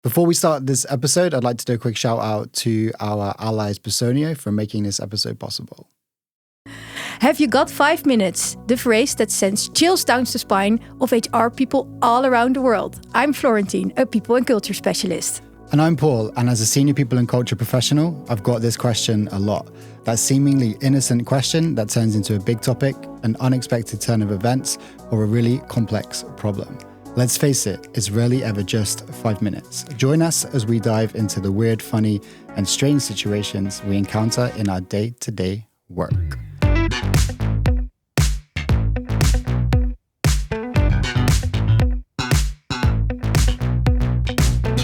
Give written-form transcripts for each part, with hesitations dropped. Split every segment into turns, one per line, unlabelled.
Before we start this episode, I'd like to do a quick shout out to our allies 𝗵𝗱𝗀𝗍 for making this episode possible.
Have you got 5 minutes? The phrase that sends chills down the spine of HR people all around the world. I'm Florentine, a people and culture specialist.
And I'm Paul, and as a senior people and culture professional, I've got this question a lot. That seemingly innocent question that turns into a big topic, an unexpected turn of events, or a really complex problem. Let's face it, it's rarely ever just 5 minutes. Join us as we dive into the weird, funny, and strange situations we encounter in our day-to-day work.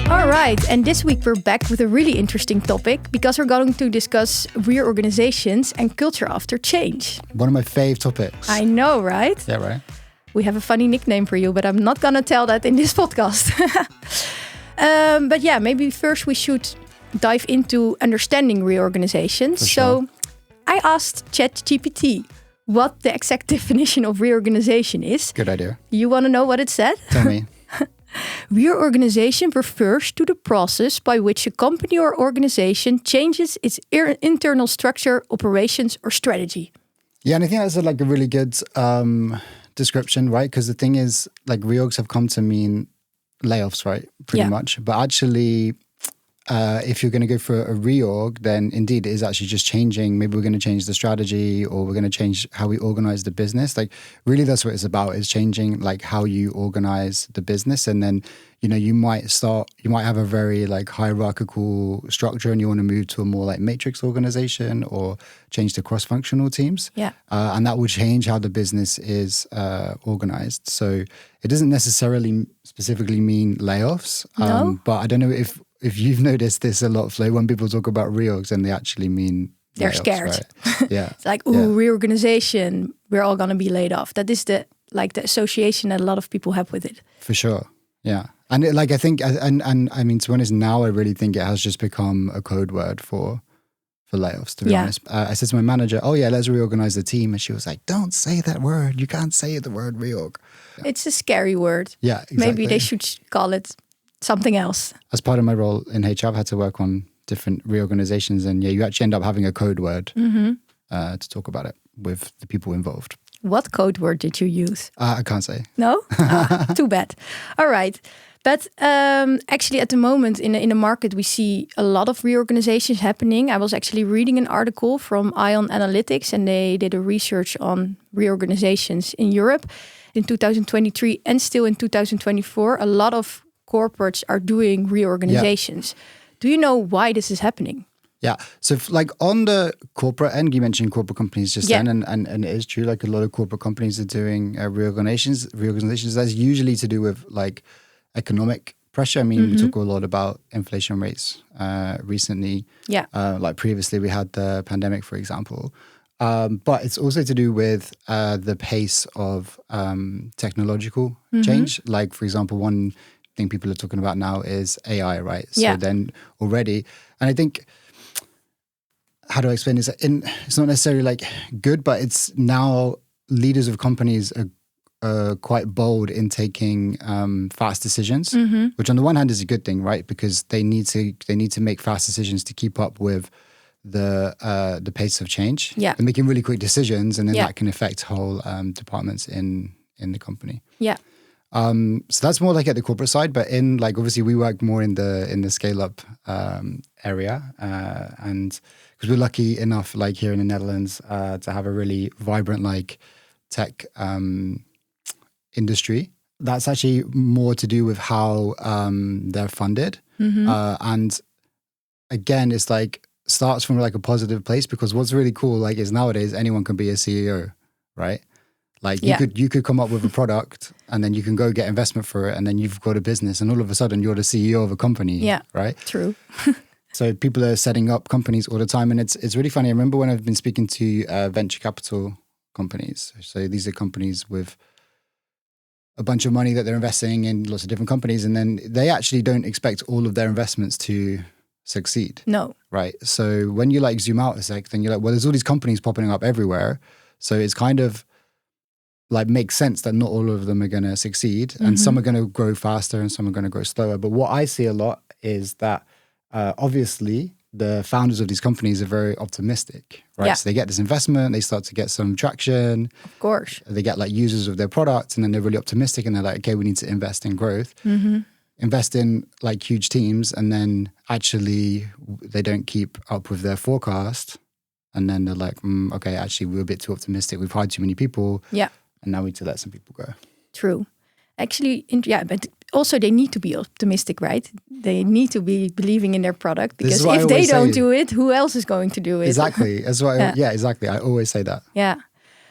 Right, and this week we're back with a really interesting topic because we're going to discuss reorganizations and culture after change.
One of my fave topics.
I know, right?
Yeah, right.
We have a funny nickname for you, but I'm not going to tell that in this podcast. But yeah, maybe first we should dive into understanding reorganizations.
For sure.
So I asked ChatGPT what the exact definition of reorganization is.
Good idea.
You want to know what it said?
Tell me.
Reorganization refers to the process by which a company or organization changes its internal structure, operations, or strategy.
Yeah, and I think that's a really good description, right? Because the thing is, reorgs have come to mean layoffs, right? Pretty much. But actually, if you're going to go for a reorg, then indeed it is actually just changing. Maybe we're going to change the strategy, or we're going to change how we organize the business. Really, that's what it's about, is changing how you organize the business. And then, you might have a very hierarchical structure, and you want to move to a more matrix organization, or change to cross-functional teams.
Yeah.
And that will change how the business is organized. So it doesn't necessarily specifically mean layoffs.
No.
But I don't know if you've noticed this a lot, Flo, when people talk about reorgs, and they actually mean
they're
layoffs,
scared.
Right? Yeah.
It's reorganization, we're all going to be laid off. That is the association that a lot of people have with it.
For sure. Yeah. And I think, and I mean, to be honest, now I really think it has just become a code word for layoffs, to be honest. I said to my manager, oh yeah, let's reorganize the team. And she was like, don't say that word. You can't say the word reorg. Yeah.
It's a scary word.
Yeah, exactly.
Maybe they should call it something else.
As part of my role in HR, I've had to work on different reorganizations, and you actually end up having a code word to talk about it with the people involved.
What code word did you use?
I can't say.
No? Too bad. All right. But actually at the moment in the market, we see a lot of reorganizations happening. I was actually reading an article from Ion Analytics, and they did a research on reorganizations in Europe in 2023 and still in 2024. A lot of corporates are doing reorganizations. Yeah. Do you know why this is happening?
Yeah. So on the corporate end, you mentioned corporate companies just then, and it is true, a lot of corporate companies are doing reorganizations. That's usually to do with economic pressure. I mean, we talk a lot about inflation rates recently. Yeah. Previously we had the pandemic, for example. But it's also to do with the pace of technological change. For example, one thing people are talking about now is AI, right? So then already, and I think, how do I explain this? It's not necessarily good, but it's now leaders of companies are quite bold in taking fast decisions, which on the one hand is a good thing, right? Because they need to make fast decisions to keep up with the pace of change. Yeah. They're making really quick decisions, and then that can affect whole departments in the company. Yeah. So that's more at the corporate side, but in obviously we work more in the scale up area, and because we're lucky enough here in the Netherlands to have a really vibrant tech industry. That's actually more to do with how they're funded, and again, it's starts from a positive place, because what's really cool is nowadays anyone can be a CEO, right? You could come up with a product, and then you can go get investment for it, and then you've got a business, and all of a sudden you're the CEO of a company. Yeah, right.
True.
So people are setting up companies all the time, and it's really funny. I remember when I've been speaking to venture capital companies. So these are companies with a bunch of money that they're investing in lots of different companies, and then they actually don't expect all of their investments to succeed. No. Right. So when you zoom out a sec, then you're well, there's all these companies popping up everywhere. So it's kind of makes sense that not all of them are going to succeed, and some are going to grow faster and some are going to grow slower. But what I see a lot is that obviously the founders of these companies are very optimistic, right?
Yeah.
So they get this investment, they start to get some traction.
Of course.
They get like users of their product, and then they're really optimistic, and they're like, okay, we need to invest in growth, invest in like huge teams, and then actually they don't keep up with their forecast. And then they're like, okay, actually we're a bit too optimistic. We've hired too many people.
Yeah.
And now we need to let some people go.
True. Actually, but also they need to be optimistic, right? They need to be believing in their product, because if they don't do it, who else is going to do it?
Exactly. That's why. Exactly. I always say that.
Yeah.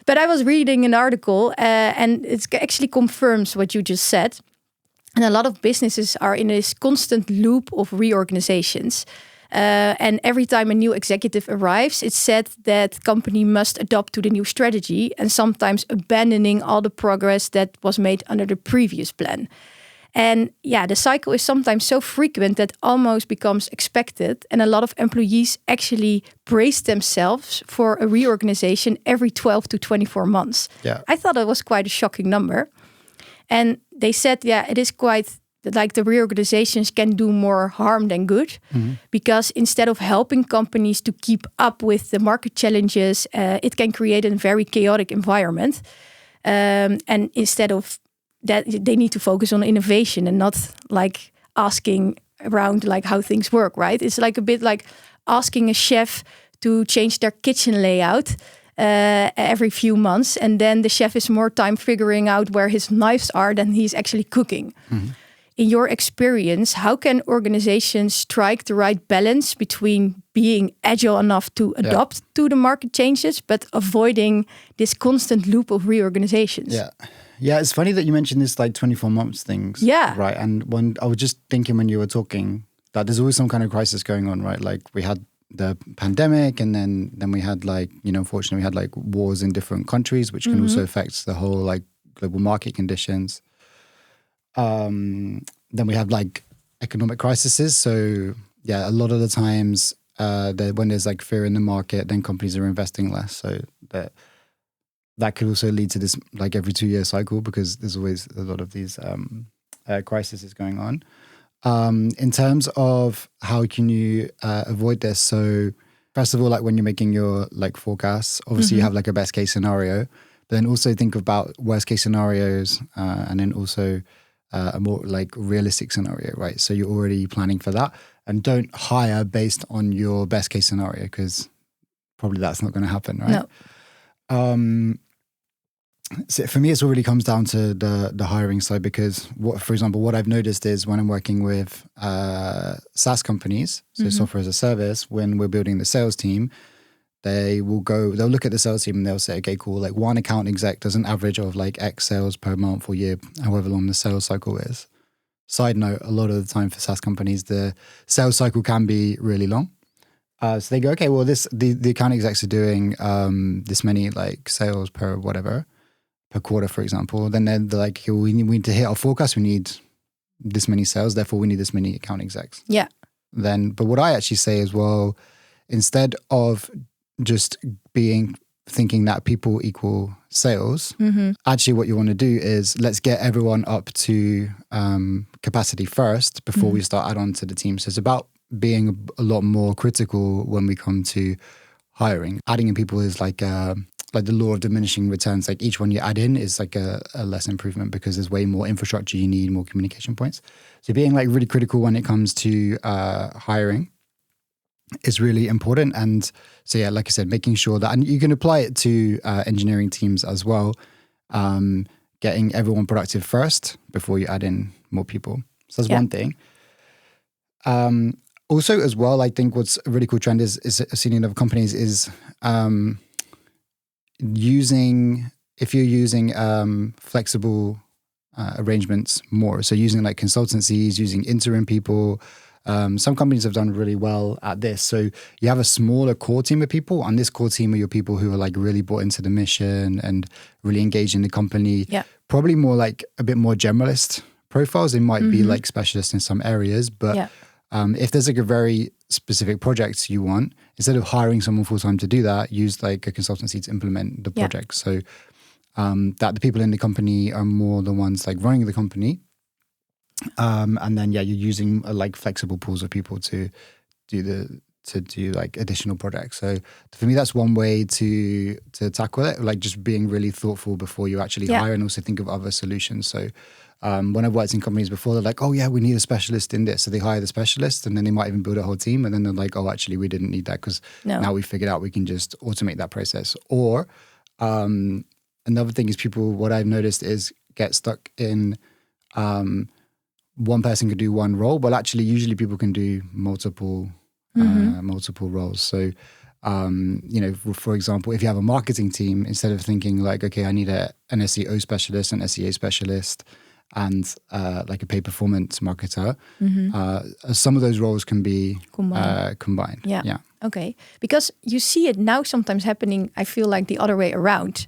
But I was reading an article and it actually confirms what you just said. And a lot of businesses are in this constant loop of reorganizations. And every time a new executive arrives, it's said that company must adapt to the new strategy, and sometimes abandoning all the progress that was made under the previous plan. And the cycle is sometimes so frequent that almost becomes expected. And a lot of employees actually brace themselves for a reorganization every 12 to 24 months.
Yeah.
I thought it was quite a shocking number. And they said, it is quite like the reorganizations can do more harm than good, because instead of helping companies to keep up with the market challenges, it can create a very chaotic environment. And instead of that, they need to focus on innovation and not like asking around like how things work, right? It's like a bit like asking a chef to change their kitchen layout every few months, and then the chef is more time figuring out where his knives are than he's actually cooking. In your experience, how can organizations strike the right balance between being agile enough to adapt to the market changes, but avoiding this constant loop of reorganizations?
Yeah, it's funny that you mentioned this like 24 months things.
Yeah.
Right. And when I was just thinking when you were talking that there's always some kind of crisis going on, right? Like we had the pandemic, and then we had like, unfortunately we had like wars in different countries, which can also affect the whole like global market conditions. Then we have like economic crises. So a lot of the times when there's like fear in the market, then companies are investing less. So that could also lead to this like every 2-year cycle, because there's always a lot of these crises going on. In terms of how can you avoid this? So first of all, like when you're making your like forecasts, obviously you have like a best case scenario, but then also think about worst case scenarios, and then also a more like realistic scenario, right? So you're already planning for that, and don't hire based on your best case scenario, because probably that's not going to happen, right?
No.
So for me, it really comes down to the hiring side, because for example, what I've noticed is when I'm working with SaaS companies, so software as a service, when we're building the sales team, they'll look at the sales team and they'll say, okay, cool, like one account exec does an average of like X sales per month or year, however long the sales cycle is. Side note, a lot of the time for SaaS companies, the sales cycle can be really long. So they go, okay, well, the account execs are doing this many like sales per quarter, for example. Then they're like, okay, well, we need to hit our forecast. We need this many sales, therefore we need this many account execs.
Yeah.
But what I actually say is, well, instead of just thinking that people equal sales, actually what you want to do is let's get everyone up to capacity first before we start add on to the team. So it's about being a lot more critical when we come to hiring. Adding in people is like the law of diminishing returns. Like each one you add in is like a less improvement, because there's way more infrastructure you need, more communication points. So being like really critical when it comes to hiring is really important. And so like I said, making sure that, and you can apply it to engineering teams as well, getting everyone productive first before you add in more people. So that's one thing. Also as well, I think what's a really cool trend is seen in other companies is if you're using flexible arrangements more. So using like consultancies, using interim people. Some companies have done really well at this. So you have a smaller core team of people, and this core team are your people who are like really bought into the mission and really engaged in the company.
Yeah.
Probably more like a bit more generalist profiles. They might be like specialists in some areas, but if there's like a very specific project you want, instead of hiring someone full-time to do that, use like a consultancy to implement the project. So that the people in the company are more the ones like running the company, And then you're using like flexible pools of people to do like additional projects. So for me, that's one way to tackle it, like just being really thoughtful before you actually hire, and also think of other solutions. So when I've worked in companies before, they're like, oh yeah, we need a specialist in this. So they hire the specialist, and then they might even build a whole team. And then they're like, oh, actually, we didn't need that because now we figured out we can just automate that process. Or another thing is what I've noticed is get stuck in one person could do one role, but actually usually people can do multiple roles. So, for example, if you have a marketing team, instead of thinking like, okay, I need an SEO specialist, an SEA specialist, and like a paid performance marketer, some of those roles can be combined.
Yeah. Okay. Because you see it now sometimes happening, I feel like the other way around.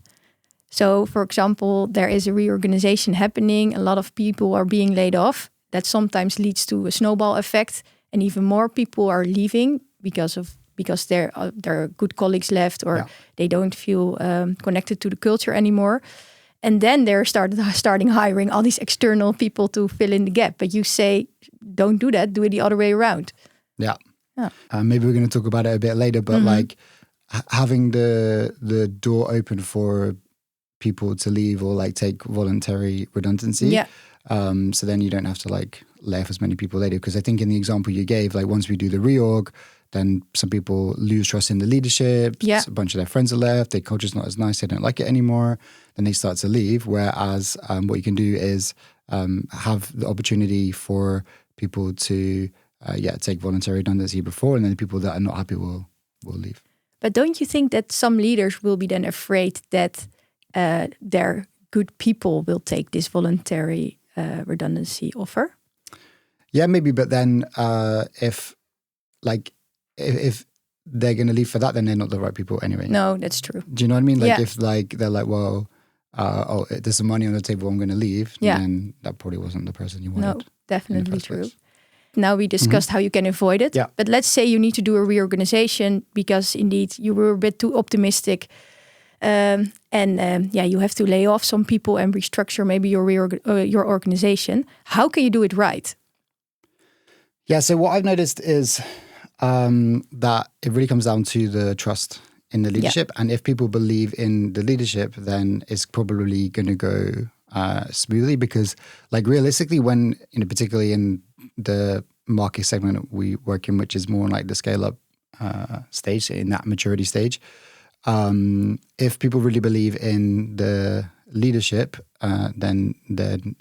So, for example, there is a reorganization happening. A lot of people are being laid off. That sometimes leads to a snowball effect. And even more people are leaving because their good colleagues left, or they don't feel connected to the culture anymore. And then they're starting hiring all these external people to fill in the gap. But you say, don't do that. Do it the other way around.
Yeah. Maybe we're going to talk about it a bit later. But like having the door open for people to leave or like take voluntary redundancy. Yeah. So then you don't have to like lay off as many people later. Because I think in the example you gave, like once we do the reorg, then some people lose trust in the leadership. Yeah. A bunch of their friends are left. Their culture's not as nice. They don't like it anymore. Then they start to leave. Whereas what you can do is have the opportunity for people to take voluntary redundancy before, and then the people that are not happy will leave.
But don't you think that some leaders will be then afraid that their good people will take this voluntary redundancy offer?
Yeah, maybe. But then if they're going to leave for that, then they're not the right people anyway.
No, that's true.
Do you know what I mean? Like if like they're like, well, there's some money on the table, I'm going to leave. Yeah. Then that probably wasn't the person you wanted.
No, definitely true. Now we discussed how you can avoid it. Yeah. But let's say you need to do a reorganization because indeed you were a bit too optimistic. You have to lay off some people and restructure maybe your organization. How can you do it right?
Yeah, so what I've noticed is that it really comes down to the trust in the leadership. Yeah. And if people believe in the leadership, then it's probably going to go smoothly, because like realistically, when, particularly in the market segment we work in, which is more like the scale up stage, in that maturity stage, if people really believe in the leadership, then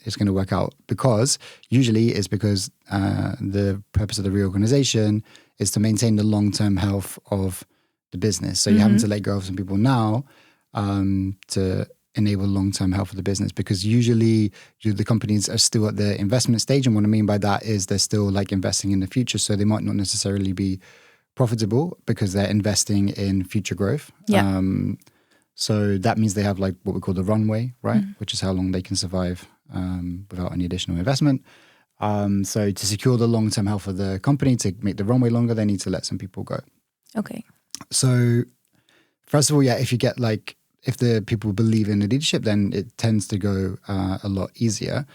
it's going to work out, because usually it's because the purpose of the reorganization is to maintain the long-term health of the business. So you're having to let go of some people now to enable long-term health of the business, because usually the companies are still at the investment stage. And what I mean by that is they're still like investing in the future. So they might not necessarily be profitable because they're investing in future growth. Yeah. So that means they have like what we call the runway, right? Which is how long they can survive without any additional investment. So to secure the long-term health of the company, to make the runway longer, they need to let some people go. Okay. So first of all, if the people believe in the leadership, then it tends to go a lot easier.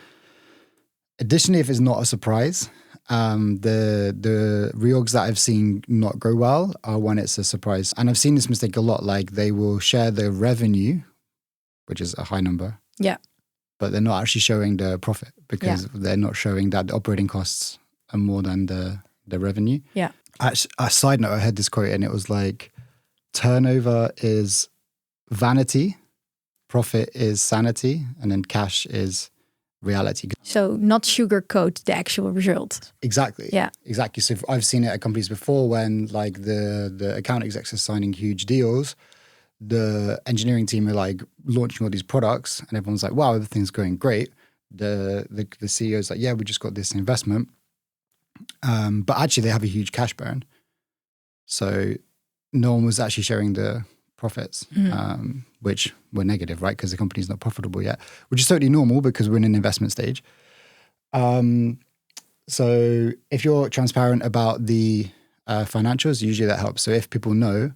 Additionally, if it's not a surprise, the reorgs that I've seen not go well are when it's a surprise. And I've seen this mistake a lot. Like they will share the revenue, which is a high number. Yeah. But they're not actually showing the profit, because they're not showing that the operating costs are more than the revenue. Yeah. A side note, I heard this quote and it was like, turnover is vanity, profit is sanity, and then cash is reality.
So not sugarcoat the actual result.
Exactly. Yeah. Exactly. So I've seen it at companies before when like the account execs are signing huge deals, the engineering team are like launching all these products and everyone's like, wow, everything's going great. The CEO's like, yeah, we just got this investment. But actually they have a huge cash burn. So no one was actually sharing the profits, which were negative, right? Because the company's not profitable yet, which is totally normal because we're in an investment stage. So if you're transparent about the financials, usually that helps. So if people know,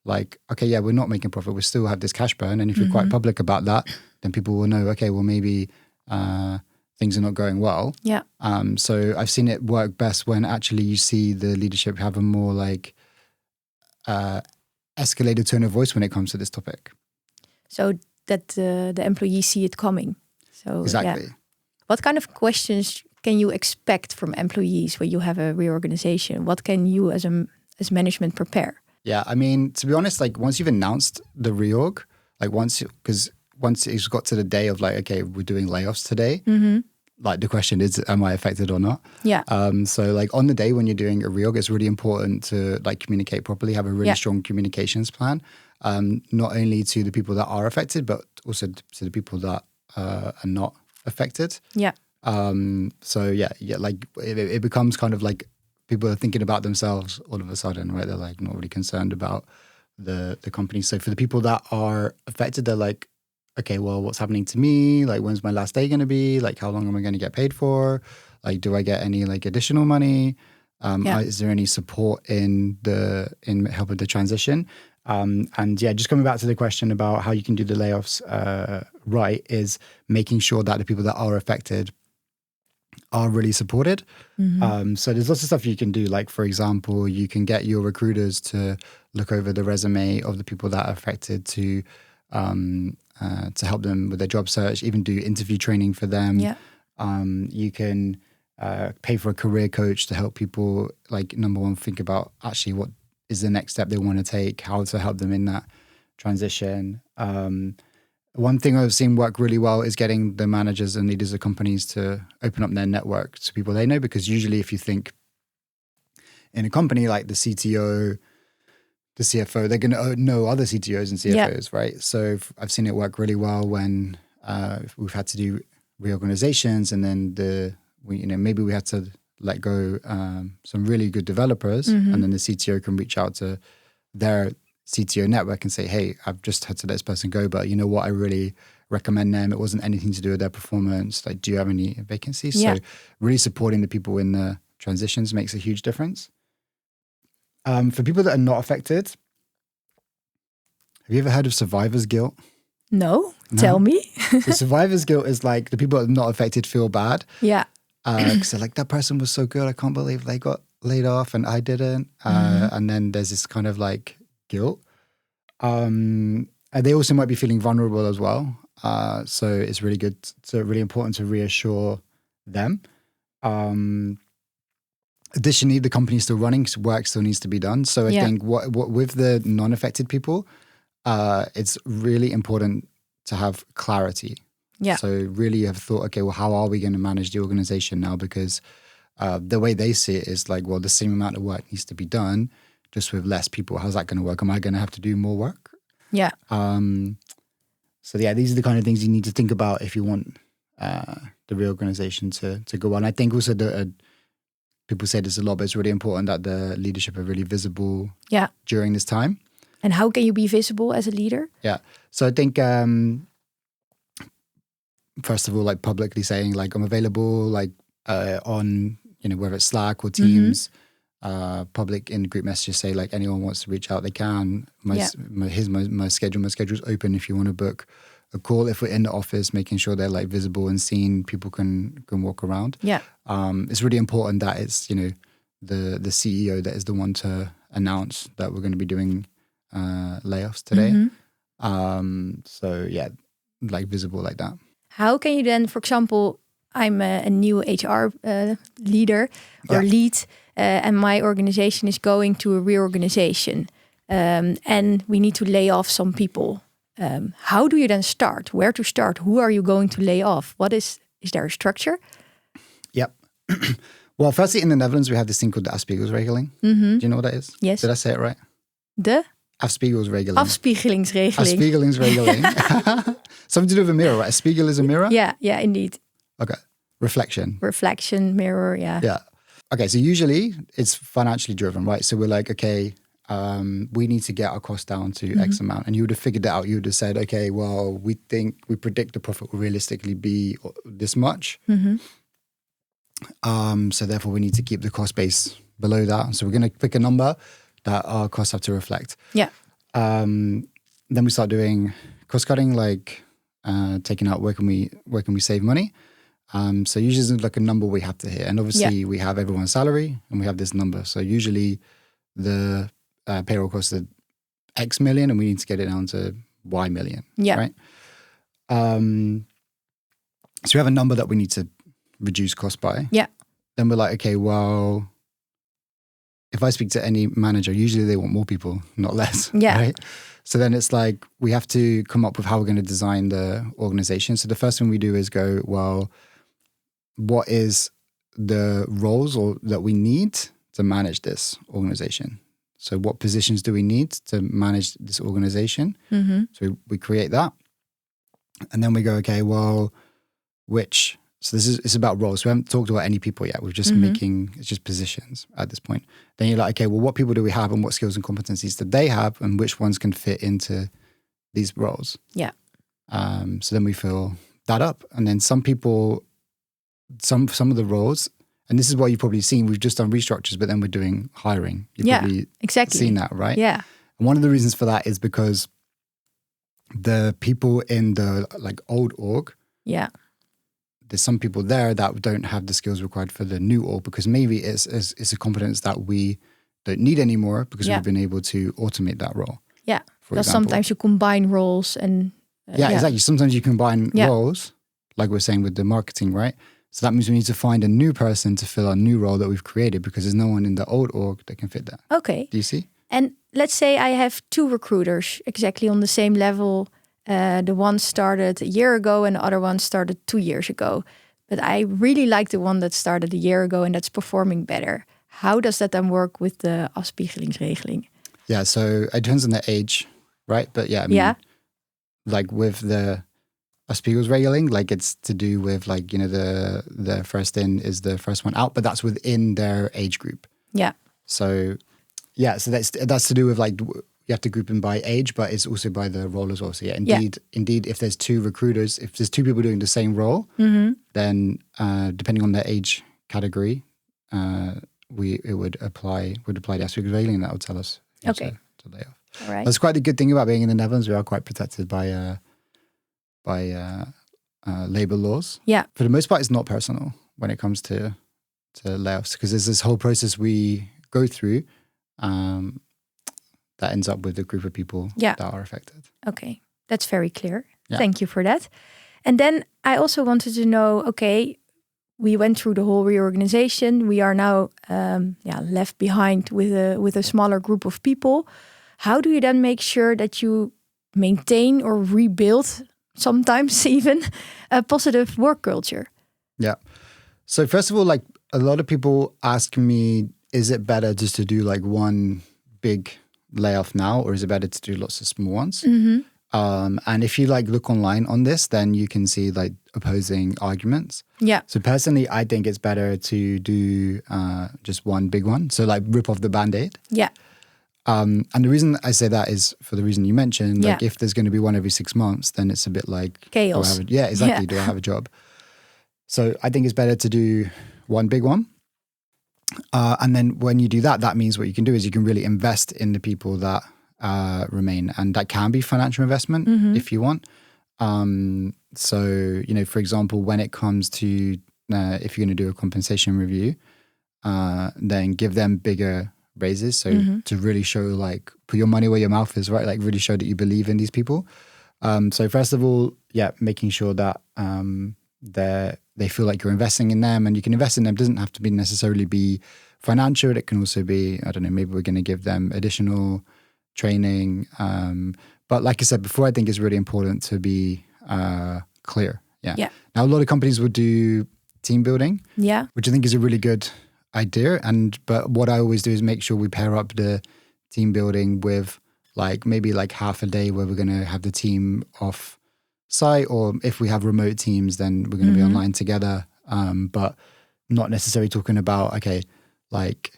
like, okay, yeah, we're not making profit, we still have this cash burn. And if you're quite public about that, then people will know, okay, well, maybe things are not going well.
Yeah.
So I've seen it work best when actually you see the leadership have a more like escalated tone of voice when it comes to this topic.
So that the employees see it coming. So
exactly.
Yeah. What kind of questions can you expect from employees when you have a reorganization? What can you as management prepare?
Yeah, I mean, to be honest, like once you've announced the reorg, like once it's got to the day of like, okay, we're doing layoffs today, like the question is, am I affected or not?
Yeah.
So like on the day when you're doing a reorg, it's really important to like communicate properly, have a really strong communications plan, not only to the people that are affected, but also to the people that are not affected.
Yeah.
So like it becomes kind of like people are thinking about themselves all of a sudden, right? They're like not really concerned about the company. So for the people that are affected, they're like, okay, well, what's happening to me? Like, when's my last day going to be? Like, how long am I going to get paid for? Like, do I get any like additional money? Is there any support in help with the transition? And yeah, just coming back to the question about how you can do the layoffs right is making sure that the people that are affected are really supported. So there's lots of stuff you can do. Like, for example, you can get your recruiters to look over the resume of the people that are affected to help them with their job search, even do interview training for them.
Yeah.
You can pay for a career coach to help people, like, number one, think about actually what is the next step they want to take, how to help them in that transition. One thing I've seen work really well is getting the managers and leaders of companies to open up their network to people they know, because usually if you think in a company like the CTO, the CFO, they're going to know other CTOs and CFOs, right? So I've seen it work really well when we've had to do reorganizations, and then maybe we had to let go some really good developers, and then the CTO can reach out to their CTO network and say, hey, I've just had to let this person go, but you know what, I really recommend them. It wasn't anything to do with their performance. Like, do you have any vacancies?
Yeah.
So really supporting the people in the transitions makes a huge difference. For people that are not affected, have you ever heard of survivor's guilt?
No? Tell me.
So survivor's guilt is like the people that are not affected feel bad.
Yeah.
Because they're like, that person was so good, I can't believe they got laid off and I didn't. And then there's this kind of like guilt. And they also might be feeling vulnerable as well. So it's really good. So really important to reassure them. Additionally, the company's still running, so work still needs to be done. So I think what with the non-affected people, it's really important to have clarity.
Yeah.
So really have thought, okay, well, how are we going to manage the organization now? Because the way they see it is like, well, the same amount of work needs to be done, just with less people. How's that going to work? Am I going to have to do more work?
Yeah.
So yeah, these are the kind of things you need to think about if you want the reorganization to go on. I think also people say this a lot, but it's really important that the leadership are really visible during this time.
And how can you be visible as a leader?
Yeah. So I think, first of all, like publicly saying like, I'm available, like on, whether it's Slack or Teams, public in group messages, say like anyone wants to reach out, they can. Here's my schedule. My schedule's open if you want to book a call. If we're in the office, making sure they're like visible and seen, people can walk around. Yeah. It's really important that it's, the CEO that is the one to announce that we're going to be doing layoffs today. So yeah, like visible like that.
How can you then, for example, I'm a new HR leader or lead, and my organization is going to a reorganization, and we need to lay off some people. How do you then start? Where to start? Who are you going to lay off? Is there a structure? Yep.
Well, firstly, in the Netherlands, we have this thing called the afspiegelingsregeling. Do you know what that is?
Yes.
Did I say it right?
The
afspiegelingsregeling.
Afspiegelingsregeling.
Something to do with a mirror, right? A spiegel is a mirror?
Yeah, indeed.
Okay. Reflection, mirror, Yeah. Okay, so usually it's financially driven, right? So we're like, okay, we need to get our costs down to X amount. And you would have figured that out. You would have said, okay, well, we predict the profit will realistically be this much. So therefore we need to keep the cost base below that. So we're going to pick a number that our costs have to reflect. Yeah. Then we start doing cost cutting, like taking out where can we save money. So usually there's like a number we have to hit. And obviously we have everyone's salary and we have this number. So usually the payroll costed X million and we need to get it down to Y million, right? So we have a number that we need to reduce cost by.
Yeah.
Then we're like, okay, well, if I speak to any manager, usually they want more people, not less.
Yeah.
Right? So then it's like we have to come up with how we're going to design the organization. So the first thing we do is go, well, what is the roles that we need to manage this organization? So what positions do we need to manage this organization?
Mm-hmm.
So we create that. And then we go, okay, well, so it's about roles. We haven't talked about any people yet. We're just it's just positions at this point. Then you're like, okay, well, what people do we have and what skills and competencies do they have and which ones can fit into these roles?
Yeah.
So then we fill that up. And then some people, some of the roles, and this is what you've probably seen, we've just done restructures, but then we're doing hiring. You've probably
exactly
seen that, right?
Yeah.
And one of the reasons for that is because the people in the like old org, there's some people there that don't have the skills required for the new org because maybe it's a competence that we don't need anymore because we've been able to automate that role.
Yeah, because sometimes you combine roles and...
exactly. Sometimes you combine roles, like we're saying with the marketing, right? So that means we need to find a new person to fill a new role that we've created because there's no one in the old org that can fit that.
Okay.
Do you see?
And let's say I have two recruiters exactly on the same level. The one started a year ago and the other one started 2 years ago. But I really like the one that started a year ago and that's performing better. How does that then work with the afspiegelingsregeling?
Yeah, so it depends on the age, right? But yeah, I mean, like with the afspiegelingsregeling, like it's to do with like, you know, the first in is the first one out, but that's within their age group.
Yeah.
So yeah, so that's to do with like, you have to group them by age, but it's also by the role as well. So yeah, indeed, if there's two recruiters, if there's two people doing the same role, then depending on their age category, it would apply the afspiegelingsregeling, and that would tell us to lay off.
All right.
That's quite a good thing about being in the Netherlands. We are quite protected by labor laws.
Yeah.
For the most part, it's not personal when it comes to layoffs because there's this whole process we go through that ends up with a group of people that are affected. Okay.
That's very clear. Yeah. Thank you for that. And then I also wanted to know, okay, we went through the whole reorganization. We are now left behind with a smaller group of people. How do you then make sure that you maintain or rebuild, sometimes even, a positive work culture? Yeah.
So first of all, like a lot of people ask me, is it better just to do like one big layoff now, or is it better to do lots of small ones? And if you like look online on this, then you can see like opposing arguments. Yeah. So personally, I think it's better to do just one big one. So like rip off the Band-Aid. Yeah. And the reason I say that is for the reason you mentioned. Like if there's going to be one every 6 months, then it's a bit like
chaos.
Do I have a job? So I think it's better to do one big one. And then when you do that, that means what you can do is you can really invest in the people that remain. And that can be financial investment if you want. So, you know, for example, when it comes to if you're going to do a compensation review, then give them bigger raises. So to really show like, put your money where your mouth is, right? Like really show that you believe in these people. So first of all, making sure that they feel like you're investing in them, and you can invest in them. It doesn't have to be necessarily be financial. It can also be, I don't know, maybe we're going to give them additional training. But like I said before, I think it's really important to be clear. Yeah. Now, a lot of companies would do team building, which I think is a really good idea. But what I always do is make sure we pair up the team building with like maybe like half a day where we're going to have the team off site, or if we have remote teams, then we're going to be online together. But not necessarily talking about, okay, like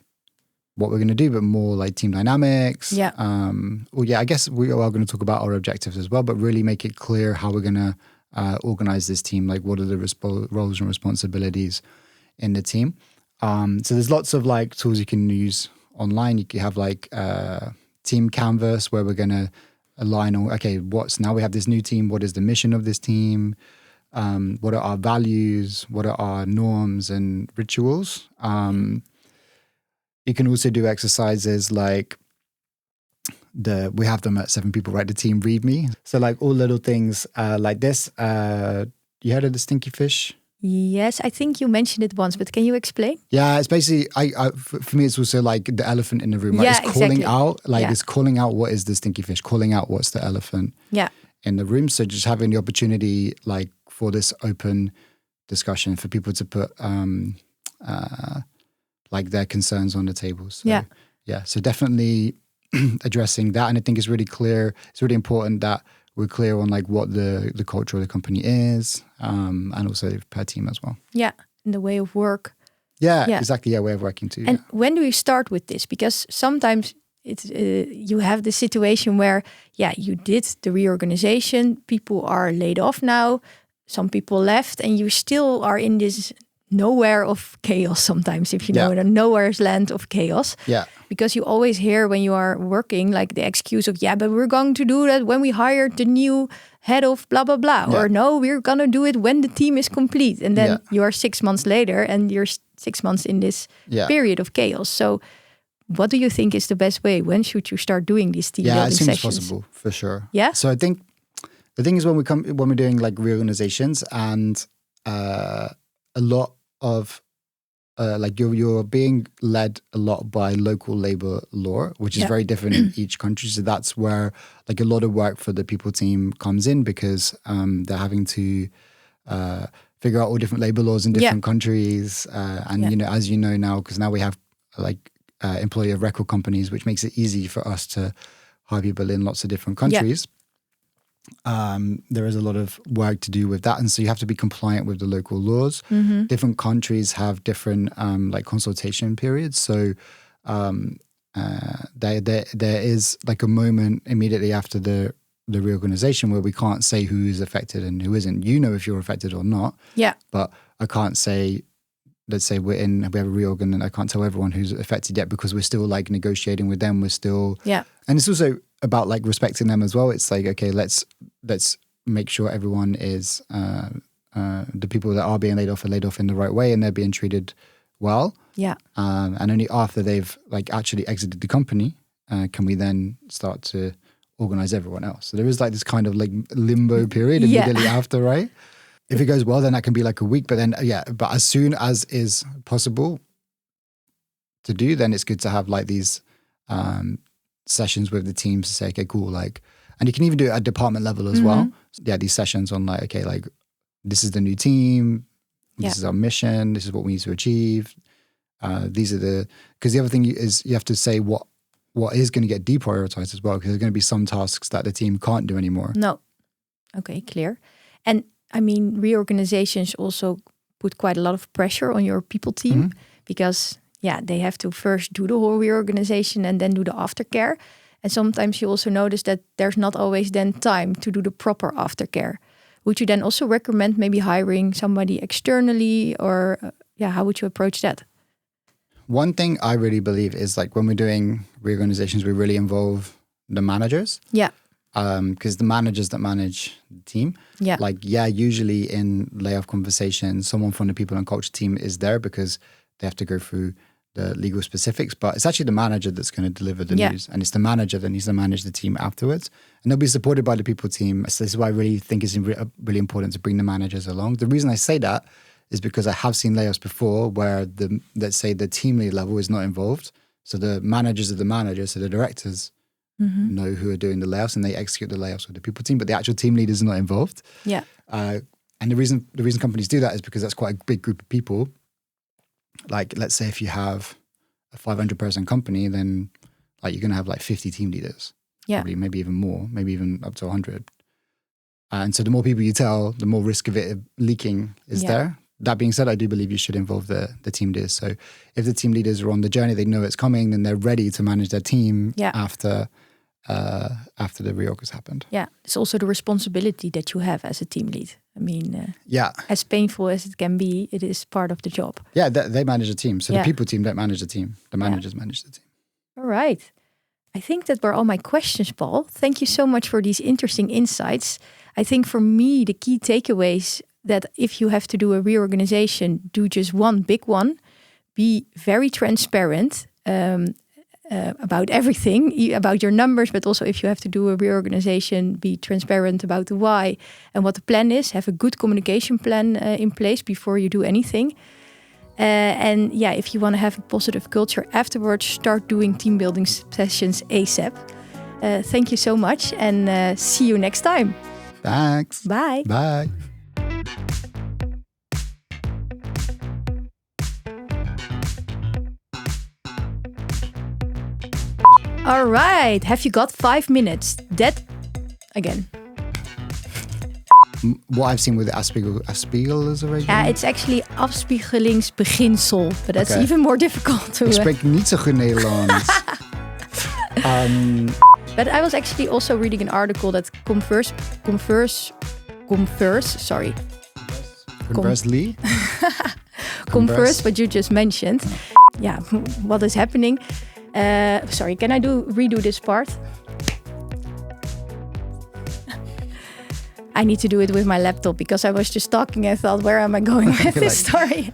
what we're going to do, but more like team dynamics. I guess we are going to talk about our objectives as well, but really make it clear how we're going to organize this team. Like what are the roles and responsibilities in the team? So there's lots of like tools you can use online. You can have like team canvas where we're going to align on, okay, now we have this new team. What is the mission of this team? What are our values? What are our norms and rituals? You can also do exercises like we have them at 7people, right? The team read me. So like all little things like this. You heard of the stinky fish?
Yes, I think you mentioned it once, but can you explain?
Yeah, it's basically, for me, it's also like the elephant in the room. Right?
Yeah,
it's calling
exactly.
out, it's calling out what is the stinky fish, calling out what's the elephant in the room. So just having the opportunity, like for this open discussion, for people to put like their concerns on the table. So, so definitely addressing that. And I think it's really clear, it's really important that we're clear on like what the culture of the company is, and also per team as well.
Yeah, and the way of work.
Yeah, exactly. Yeah, way of working too.
And when do you start with this? Because sometimes it's you have the situation where, you did the reorganization, people are laid off now, some people left, and you still are in this nowhere of chaos sometimes, if you know it, a nowhere's land of chaos.
Yeah.
Because you always hear when you are working like the excuse of, but we're going to do that when we hired the new head of blah, blah, blah. Yeah. Or no, we're going to do it when the team is complete. And then you are 6 months later and you're 6 months in this period of chaos. So what do you think is the best way? When should you start doing these team building sessions?
Yeah, as soon as possible, for sure.
Yeah?
So I think the thing is when we're doing like reorganizations and a lot of like you're being led a lot by local labor law, which is very different in each country. So that's where like a lot of work for the people team comes in, because they're having to figure out all different labor laws in different countries. And, you know, as you know now, because now we have like employee of record companies, which makes it easy for us to hire people in lots of different countries. There is a lot of work to do with that, and so you have to be compliant with the local laws. Different countries have different like consultation periods, so there is like a moment immediately after the reorganization where we can't say who is affected and who isn't. You know if you're affected or not, but I can't say, let's say we have a reorg and I can't tell everyone who's affected yet, because we're still like negotiating with them. We're still and it's also about like respecting them as well. It's like, okay, let's make sure everyone is the people that are being laid off are laid off in the right way and they're being treated well. And only after they've like actually exited the company can we then start to organize everyone else. So there is like this kind of like limbo period immediately after, right? If it goes well, then that can be like a week. But then, but as soon as is possible to do, then it's good to have like these sessions with the teams to say, okay, cool. Like, and you can even do it at department level as well. So, these sessions on like, okay, like this is the new team. This is our mission. This is what we need to achieve. These are because the other thing is you have to say what is going to get deprioritized as well, because there's going to be some tasks that the team can't do anymore.
No. Okay, clear. And I mean, reorganizations also put quite a lot of pressure on your people team because, they have to first do the whole reorganization and then do the aftercare. And sometimes you also notice that there's not always then time to do the proper aftercare. Would you then also recommend maybe hiring somebody externally, or how would you approach that?
One thing I really believe is like when we're doing reorganizations, we really involve the managers. Because the managers that manage the team, usually in layoff conversations, someone from the people and culture team is there because they have to go through the legal specifics, but it's actually the manager that's going to deliver the news, and it's the manager that needs to manage the team afterwards, and they'll be supported by the people team. So this is why I really think it's really important to bring the managers along. The reason I say that is because I have seen layoffs before where let's say the team lead level is not involved, so the managers of the managers, so the directors know who are doing the layoffs and they execute the layoffs with the people team, but the actual team lead is not involved. And the reason companies do that is because that's quite a big group of people. Like, let's say if you have a 500-person company, then like you're going to have like 50 team leaders, probably, maybe even more, maybe even up to 100. And so the more people you tell, the more risk of it leaking is there. That being said, I do believe you should involve the team leaders. So if the team leaders are on the journey, they know it's coming, then they're ready to manage their team after the reorg has happened.
It's also the responsibility that you have as a team lead. I mean, as painful as it can be, it is part of the job.
They manage the team. So the people team don't manage the team. The managers manage the team.
All right. I think that were all my questions, Paul. Thank you so much for these interesting insights. I think for me, the key takeaways that if you have to do a reorganization, do just one big one. Be very transparent about everything, about your numbers, but also if you have to do a reorganization, be transparent about the why and what the plan is. Have a good communication plan in place before you do anything. And yeah, if you want to have a positive culture afterwards, start doing team building sessions ASAP. Thank you so much, and see you next time.
Thanks.
Bye.
Bye.
All right. Have you got 5 minutes? That again.
What I've seen with afspiegelingsbeginsel.
Yeah, it's actually afspiegelingsbeginsel, but that's even more difficult to.
Ik spreek niet zo goed Nederlands.
But I was actually also reading an article that converse, what you just mentioned. Yeah, what is happening? Sorry, can I redo this part? I need to do it with my laptop because I was just talking. I thought, where am I going with this story?